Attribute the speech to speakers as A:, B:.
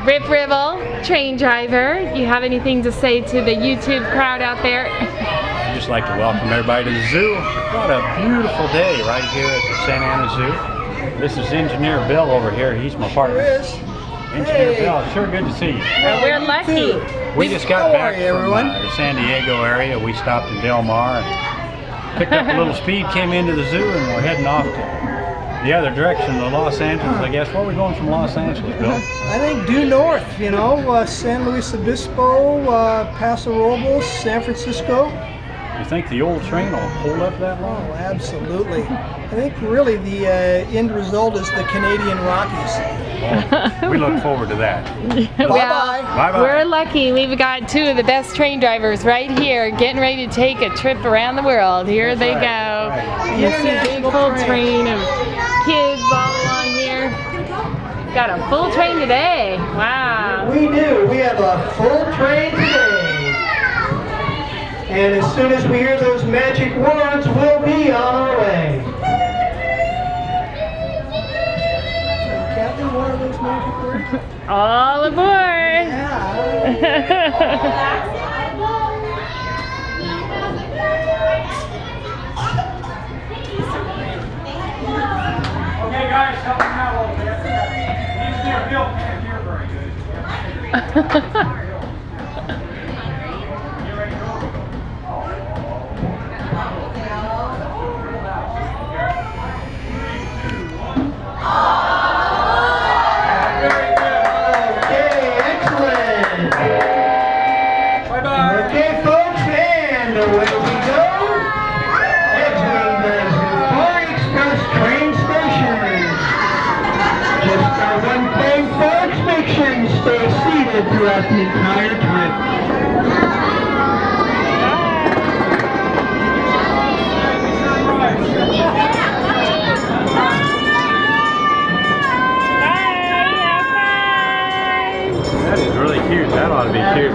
A: Rip Ribble, train driver, you have anything to say to the YouTube crowd out there?
B: I'd just like to welcome everybody to the zoo. What a beautiful day right here at the Santa Ana Zoo. This is Engineer Bill over here. He's my partner. Engineer Bill, sure good to see you.
A: We're lucky.
B: We just got back from the San Diego area. We stopped in Del Mar and picked up a little speed, came into the zoo, and we're heading off to the other direction to Los Angeles, I guess. Where are we going from Los Angeles, Bill?
C: I think due north, you know, San Luis Obispo, Paso Robles, San Francisco.
B: You think the old train will hold up that long?
C: Oh, absolutely. I think really the end result is the Canadian Rockies.
B: Well, we look forward to that.
C: Bye-bye.
B: Bye-bye.
A: We're lucky. We've got two of the best train drivers right here getting ready to take a trip around the world. Here they go.
B: Right.
A: You see a big full train of kids all along here. Got a full train today. Wow.
C: We do. We have a full train today. And as soon as we hear those magic words, we'll be on our way. Captain, what are those magic words?
A: All aboard.
C: Yeah.
B: Okay, guys, help me out a little bit. Engineer Bill can't hear very good.
C: Okay, folks, and away we go. Exiting the Zoofari Express train station. Just one thing, folks, make sure you stay seated throughout the entire trip.
B: That is really cute. That ought to be cute.